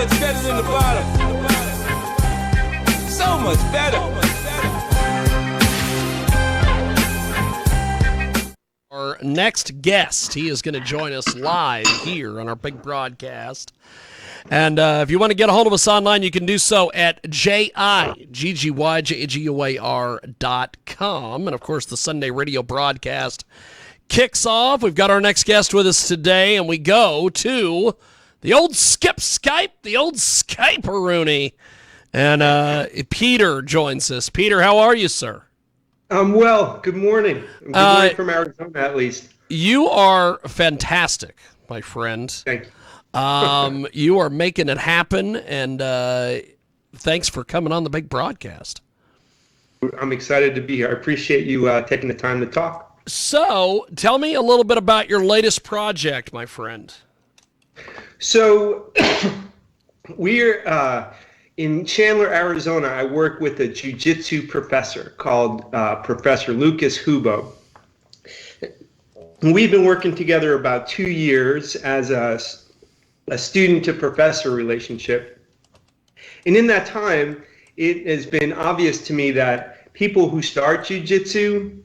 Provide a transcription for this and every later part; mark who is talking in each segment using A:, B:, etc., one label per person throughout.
A: much better than the bottom. So much better.
B: Our next guest, he is going to join us live here on our big broadcast. And if you want to get a hold of us online, you can do so at JIGGYJAGUAR.com. And, of course, the Sunday radio broadcast kicks off. We've got our next guest with us today, and we go to the old Skype-a-rooney. And Peter joins us. Peter, how are you, sir?
C: I'm well. Good morning. Good morning from Arizona, at least.
B: You are fantastic, my friend.
C: Thank you.
B: You are making it happen, and thanks for coming on the big broadcast.
C: I'm excited to be here. I appreciate you taking the time to talk.
B: So, tell me a little bit about your latest project, my friend.
C: So, we're in Chandler, Arizona. I work with a Jiu Jitsu professor called Professor Lucas Hubo. We've been working together about 2 years as a student to professor relationship. And in that time, it has been obvious to me that people who start jiu-jitsu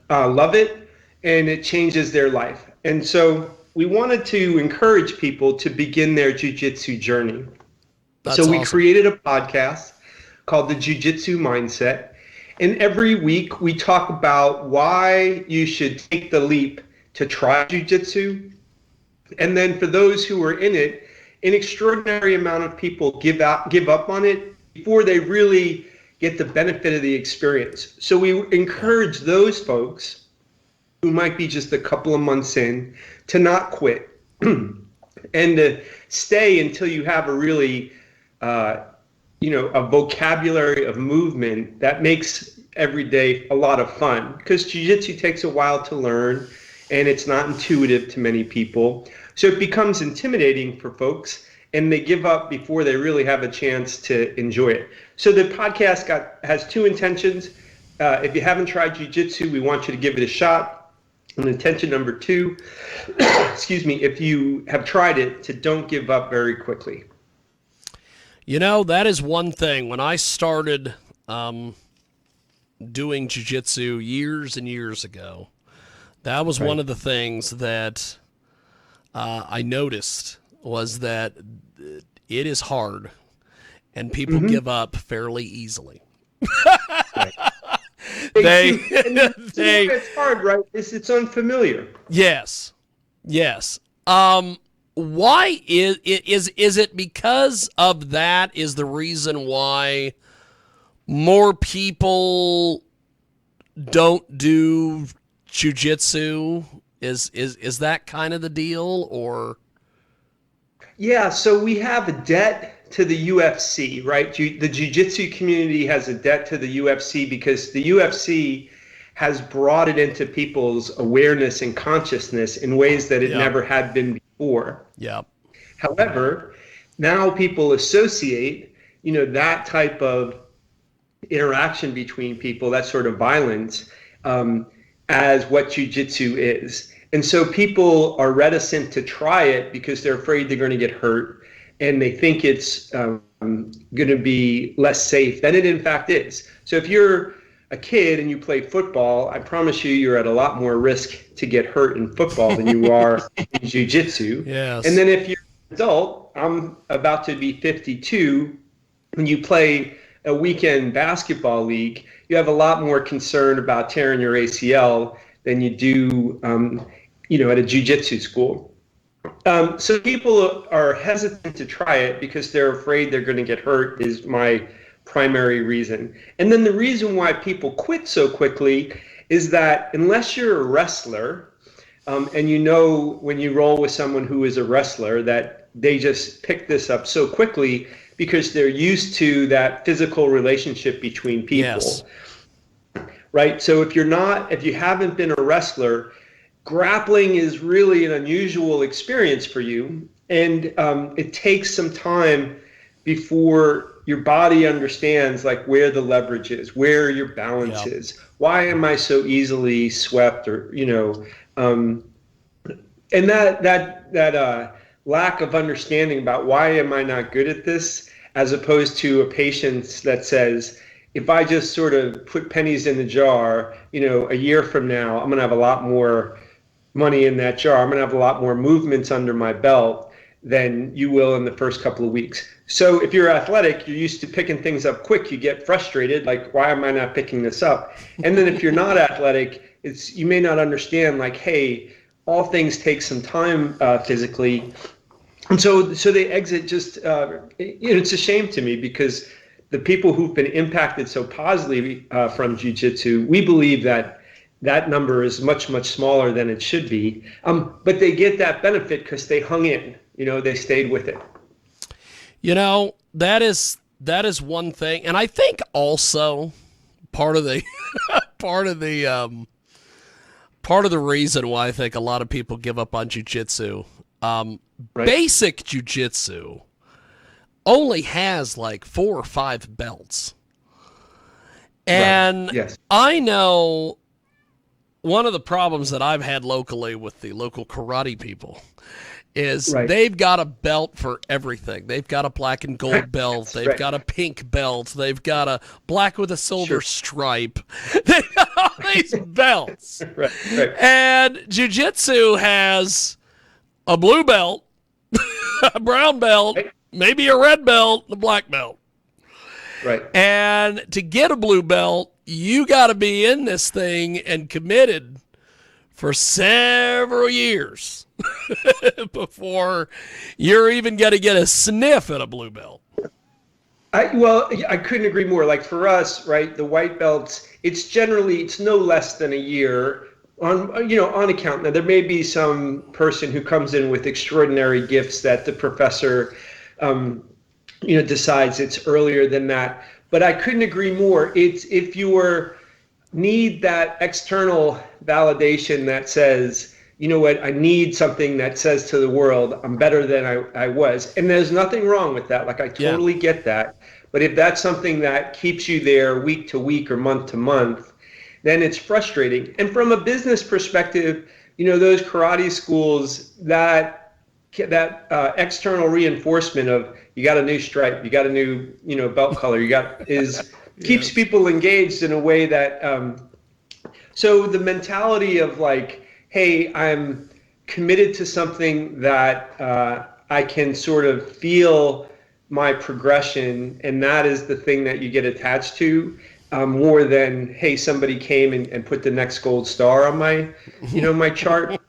C: love it, and it changes their life. And so we wanted to encourage people to begin their jiu-jitsu journey.
B: That's
C: so we
B: awesome.
C: created a podcast called the Jiu-Jitsu Mindset. And every week we talk about why you should take the leap to try jiu-jitsu. And then for those who are in it, an extraordinary amount of people give up on it before they really get the benefit of the experience. So we encourage those folks who might be just a couple of months in to not quit and to stay until you have a really, a vocabulary of movement that makes every day a lot of fun. Because jiu-jitsu takes a while to learn, and it's not intuitive to many people. So it becomes intimidating for folks, and they give up before they really have a chance to enjoy it. So the podcast has two intentions. If you haven't tried jiu-jitsu, we want you to give it a shot. And intention number two, if you have tried it, to don't give up very quickly.
B: You know, that is one thing. When I started doing jiu-jitsu years and years ago, that was one of the things that I noticed was that it is hard, and people give up fairly easily.
C: It's hard, right? It's unfamiliar.
B: Yes. Why is it because of that is the reason why more people don't do jiu-jitsu? Is that kind of the deal, or?
C: Yeah, so we have a debt to the UFC, right? The jiu-jitsu community has a debt to the UFC because the UFC has brought it into people's awareness and consciousness in ways that it never had been before.
B: Yeah.
C: However, now people associate, that type of interaction between people, that sort of violence, as what jiu-jitsu is. And so people are reticent to try it because they're afraid they're going to get hurt, and they think it's going to be less safe than it in fact is. So if you're a kid and you play football, I promise you're at a lot more risk to get hurt in football than you are in jiu-jitsu.
B: Yes.
C: And then if you're an adult, I'm about to be 52, when you play a weekend basketball league, you have a lot more concern about tearing your ACL than you do, at a jiu-jitsu school. So people are hesitant to try it because they're afraid they're going to get hurt is my primary reason. And then the reason why people quit so quickly is that unless you're a wrestler, and when you roll with someone who is a wrestler, that they just pick this up so quickly because they're used to that physical relationship between people.
B: Yes.
C: Right? So if you haven't been a wrestler, grappling is really an unusual experience for you. And it takes some time before your body understands like where the leverage is, where your balance is. Why am I so easily swept, or and that lack of understanding about why am I not good at this, as opposed to a patience that says, if I just sort of put pennies in the jar, a year from now, I'm going to have a lot more money in that jar. I'm going to have a lot more movements under my belt than you will in the first couple of weeks. So if you're athletic, you're used to picking things up quick. You get frustrated, like, why am I not picking this up? And then if you're not athletic, you may not understand, like, hey, all things take some time physically. And so they exit just, it's a shame to me, because the people who've been impacted so positively from jiu-jitsu, we believe that number is much, much smaller than it should be. But they get that benefit because they hung in, they stayed with it.
B: That is one thing. And I think also part of the part of the reason why I think a lot of people give up on jiu-jitsu, right. Basic jiu-jitsu only has like 4 or 5 belts. And right. Yes. I know one of the problems that I've had locally with the local karate people is right. They've got a belt for everything. They've got a black and gold belt. They've right. got a pink belt. They've got a black with a silver stripe. They got all these belts. Right. And jiu-jitsu has a blue belt, a brown belt, right. Maybe a red belt, and a black belt. Right. And to get a blue belt, you got to be in this thing and committed for several years before you're even going to get a sniff at a blue belt.
C: I couldn't agree more. Like for us, right, the white belts, it's no less than a year on account. Now there may be some person who comes in with extraordinary gifts that the professor decides it's earlier than that. But I couldn't agree more. It's if you need that external validation that says, you know what, I need something that says to the world, I'm better than I was. And there's nothing wrong with that. Like, I totally get that. But if that's something that keeps you there week to week or month to month, then it's frustrating. And from a business perspective, those karate schools, that external reinforcement of you got a new stripe, you got a new belt color, keeps people engaged in a way that so the mentality of like, hey, I'm committed to something that I can sort of feel my progression, and that is the thing that you get attached to, more than, hey, somebody came and put the next gold star on my my chart.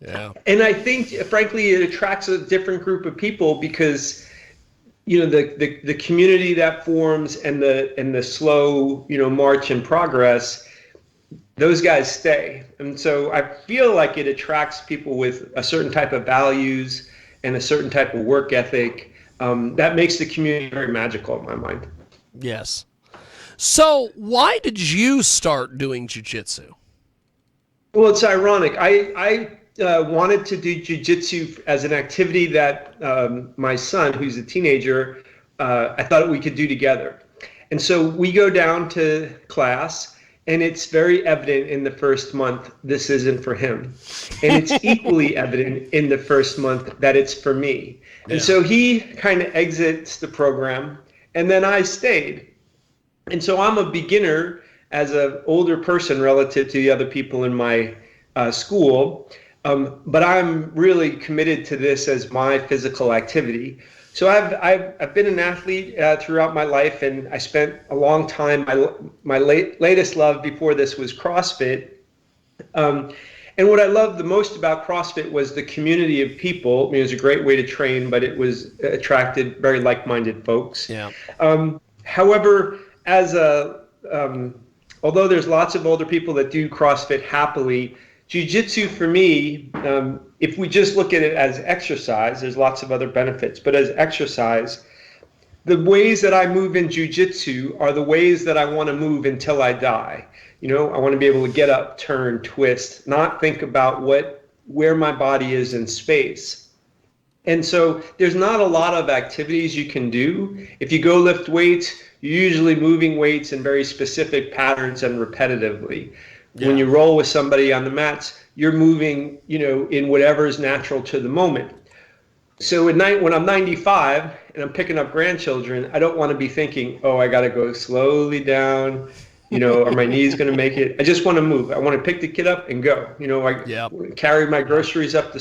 C: Yeah. And I think, frankly, it attracts a different group of people because, the community that forms and the slow, march and progress, those guys stay. And so I feel like it attracts people with a certain type of values and a certain type of work ethic that makes the community very magical in my mind.
B: Yes. So why did you start doing jiu-jitsu?
C: Well, it's ironic. I wanted to do jiu-jitsu as an activity that my son, who's a teenager, I thought we could do together. And so we go down to class, and it's very evident in the first month this isn't for him. And it's equally evident in the first month that it's for me. Yeah. And so he kind of exits the program, and then I stayed. And so I'm a beginner as an older person relative to the other people in my school. But I'm really committed to this as my physical activity. So I've been an athlete throughout my life, and I spent a long time. My latest love before this was CrossFit. And what I loved the most about CrossFit was the community of people. I mean, it was a great way to train, but it attracted very like-minded folks. Yeah. However, although there's lots of older people that do CrossFit happily, jiu-jitsu for me, if we just look at it as exercise, there's lots of other benefits, but as exercise, the ways that I move in jiu-jitsu are the ways that I want to move until I die. I want to be able to get up, turn, twist, not think about where my body is in space. And so there's not a lot of activities you can do. If you go lift weights, you're usually moving weights in very specific patterns and repetitively. Yeah. When you roll with somebody on the mats, you're moving, in whatever is natural to the moment. So at night, when I'm 95 and I'm picking up grandchildren, I don't want to be thinking, oh, I got to go slowly down, are my knees going to make it? I just want to move. I want to pick the kid up and go. I
B: Yep.
C: carry my groceries up the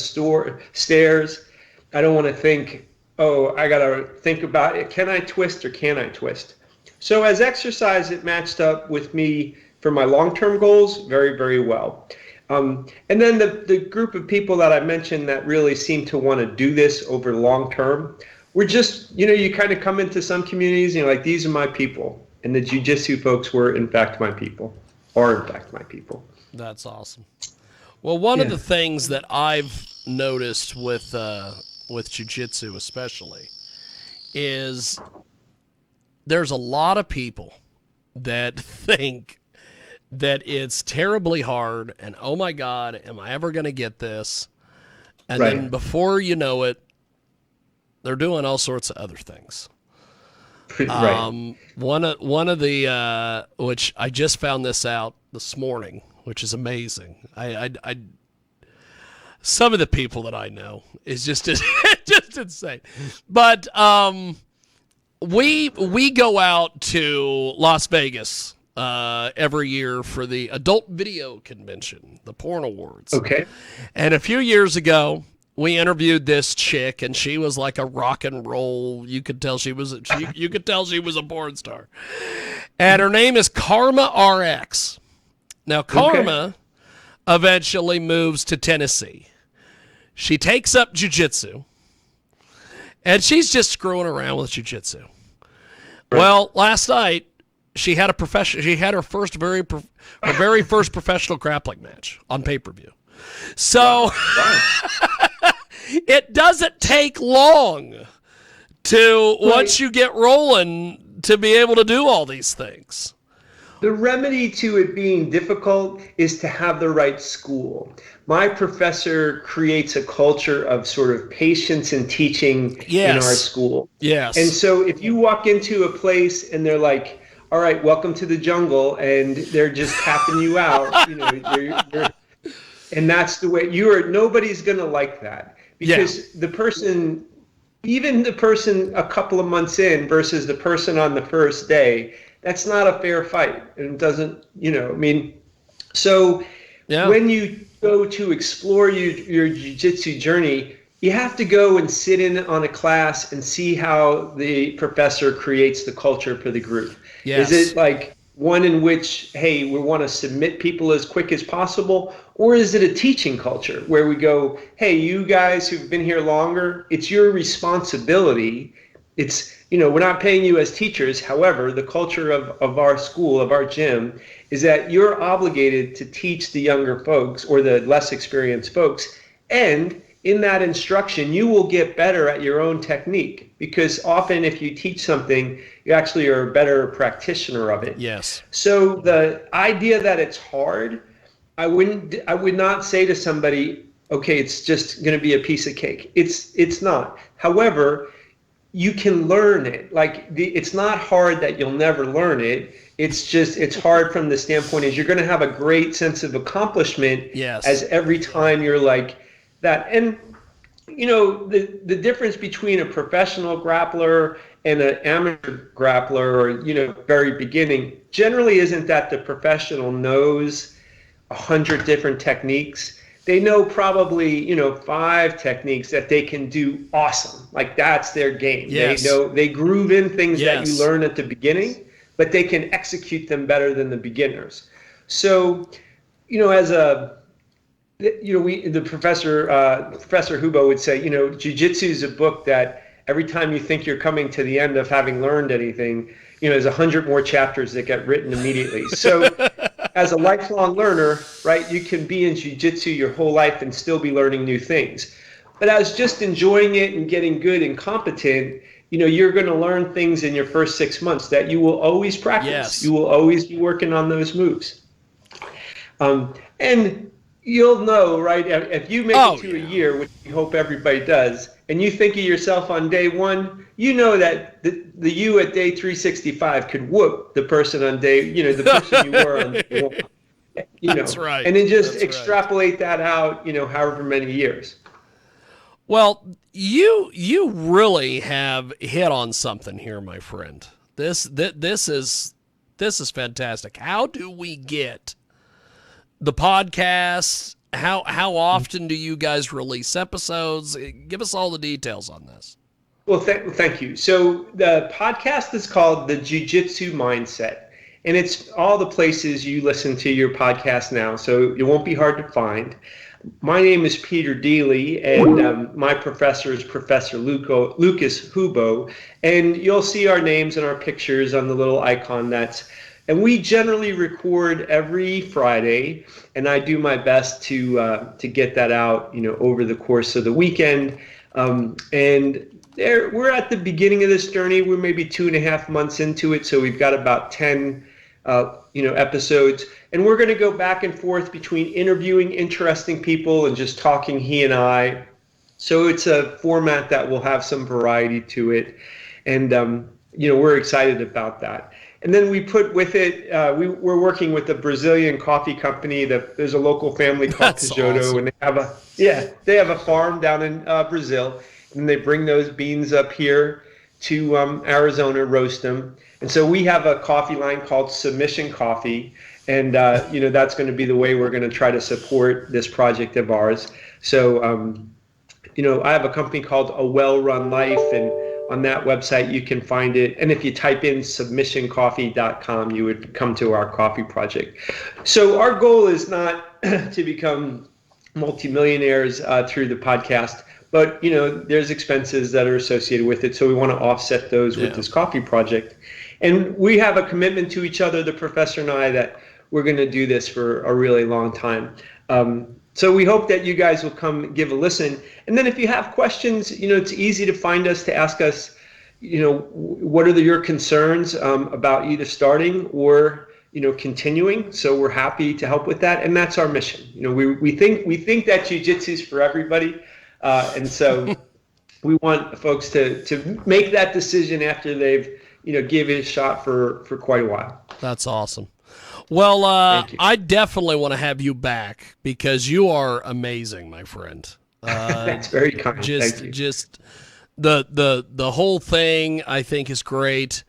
C: stairs. I don't want to think, oh, I got to think about it. Can I twist or can I twist? So as exercise, it matched up with me for my long-term goals very, very well. And then the group of people that I mentioned that really seem to want to do this over long term, we're just, you kind of come into some communities and you're like, these are my people. And the jiu-jitsu folks were, in fact, my people, are, in fact, my people.
B: That's awesome. Well, one of the things that I've noticed with jiu-jitsu especially is there's a lot of people that think that it's terribly hard and, oh my God, am I ever going to get this? And then before you know it, they're doing all sorts of other things.
C: Right.
B: One of the, which I just found this out this morning, which is amazing. I some of the people that I know is just just insane. But we go out to Las Vegas every year for the Adult Video Convention, the Porn Awards.
C: Okay.
B: And a few years ago, we interviewed this chick, and she was like a rock and roll. You could tell she was a porn star. And her name is Karma RX. Now, Karma eventually moves to Tennessee. She takes up jiu-jitsu, and she's just screwing around with jiu-jitsu. Right. Well, last night, she had her very first professional grappling match on pay-per-view. So it doesn't take long once you get rolling to be able to do all these things.
C: The remedy to it being difficult is to have the right school. My professor creates a culture of sort of patience and teaching in our school.
B: Yes.
C: And so if you walk into a place and they're like, all right, welcome to the jungle, and they're just tapping you out, you're, and that's the way nobody's going to like that, because even the person a couple of months in versus the person on the first day, that's not a fair fight. And it doesn't, so when you go to explore your jiu-jitsu journey, you have to go and sit in on a class and see how the professor creates the culture for the group. Yes. Is it like one in which, hey, we want to submit people as quick as possible? Or is it a teaching culture where we go, hey, you guys who've been here longer, it's your responsibility. It's, we're not paying you as teachers. However, the culture of our school, of our gym, is that you're obligated to teach the younger folks or the less experienced folks. And in that instruction, you will get better at your own technique, because often if you teach something, you actually are a better practitioner of it.
B: Yes.
C: So the idea that it's hard, I would not say to somebody, okay, it's just going to be a piece of cake. It's not. However, you can learn it. It's not hard that you'll never learn it. It's hard from the standpoint is you're going to have a great sense of accomplishment.
B: Yes.
C: As every time you're like that. And the difference between a professional grappler and an amateur grappler, or very beginning, generally isn't that the professional knows 100 different techniques. They know probably 5 techniques that they can do awesome. Like that's their game.
B: Yes.
C: They groove in things that you learn at the beginning, but they can execute them better than the beginners. So as the professor Hubo would say, jiu-jitsu is a book that every time you think you're coming to the end of having learned anything, there's 100 more chapters that get written immediately. So as a lifelong learner, right, you can be in jiu-jitsu your whole life and still be learning new things. But as just enjoying it and getting good and competent, you're going to learn things in your first 6 months that you will always practice.
B: Yes.
C: You will always be working on those moves. And you'll know, right, if you make it to a year, which we hope everybody does, and you think of yourself on day 1, that the you at day 365 could whoop the person on day, the person you were on day 1.
B: That's right.
C: And then just extrapolate that out, however many years.
B: Well, you really have hit on something here, my friend. This is fantastic. How do we get the podcast? How often do you guys release episodes? Give us all the details on this.
C: Well, thank you. So the podcast is called the Jiu Jitsu Mindset, and it's all the places you listen to your podcast now, so it won't be hard to find. My name is Peter Deely, and my professor is Professor Lucas Hubo, and you'll see our names and our pictures on the little icon and we generally record every Friday, and I do my best to get that out, over the course of the weekend. We're at the beginning of this journey. We're maybe 2.5 months into it, so we've got about 10, episodes, and we're going to go back and forth between interviewing interesting people and just talking he and I. So it's a format that will have some variety to it, and we're excited about that. And then we put with it, we're working with a Brazilian coffee company. There's a local family called Peugeot, awesome. And they have a farm down in Brazil, and they bring those beans up here to Arizona, roast them. And so we have a coffee line called Submission Coffee, and that's going to be the way we're going to try to support this project of ours. So I have a company called A Well-Run Life, and on that website you can find it. And if you type in submissioncoffee.com, you would come to our coffee project. So our goal is not to become multimillionaires through the podcast, but there's expenses that are associated with it, so we want to offset those with this coffee project. And we have a commitment to each other, the professor and I, that we're going to do this for a really long time. So we hope that you guys will come give a listen. And then if you have questions, it's easy to find us, to ask us, what are your concerns about either starting or continuing. So we're happy to help with that, and that's our mission. We think that jiu-jitsu is for everybody, and so we want folks to make that decision after they've give it a shot for quite a while.
B: That's awesome. Well, I definitely want to have you back because you are amazing, my friend.
C: That's very kind. Thank you.
B: Just the whole thing I think is great,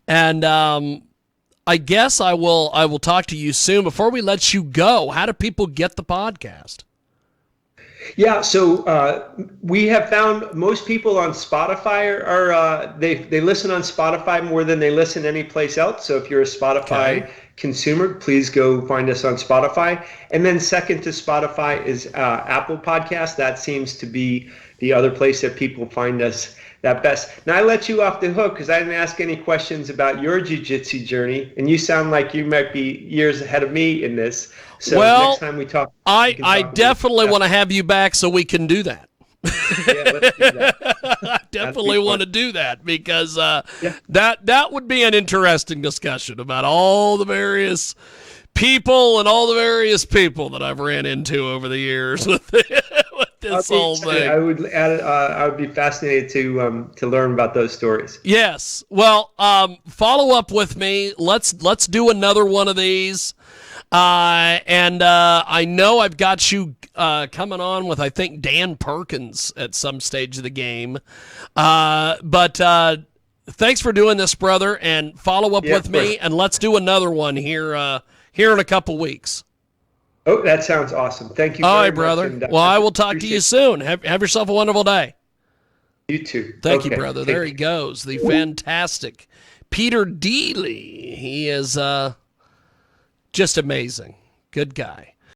B: and I guess I will talk to you soon. Before we let you go, how do people get the podcast?
C: Yeah, so we have found most people on Spotify are they listen on Spotify more than they listen any place else. So if you're a Spotify consumer, please go find us on Spotify. And then second to Spotify is Apple Podcasts. That seems to be the other place that people find us that best. Now I let you off the hook because I didn't ask any questions about your jiu-jitsu journey, and you sound like you might be years ahead of me in this. So next time we talk,
B: I definitely want to have you back so we can do that.
C: Yeah, let's do that.
B: I definitely want to do that because that would be an interesting discussion about all the various people and all the various people that I've ran into over the years with this whole thing.
C: I would be fascinated to learn about those stories.
B: Yes. Well, follow up with me. Let's do another one of these. And I know I've got you coming on with, I think, Dan Perkins at some stage of the game. But thanks for doing this, brother, and follow up with me, and let's do another one here in a couple weeks.
C: Oh, that sounds awesome. Thank you
B: very
C: much.
B: All right, brother. Well, I will talk to you soon. Have yourself a wonderful day.
C: You too.
B: Thank you, brother. There he goes, the fantastic Peter Deely. He is just amazing. Good guy.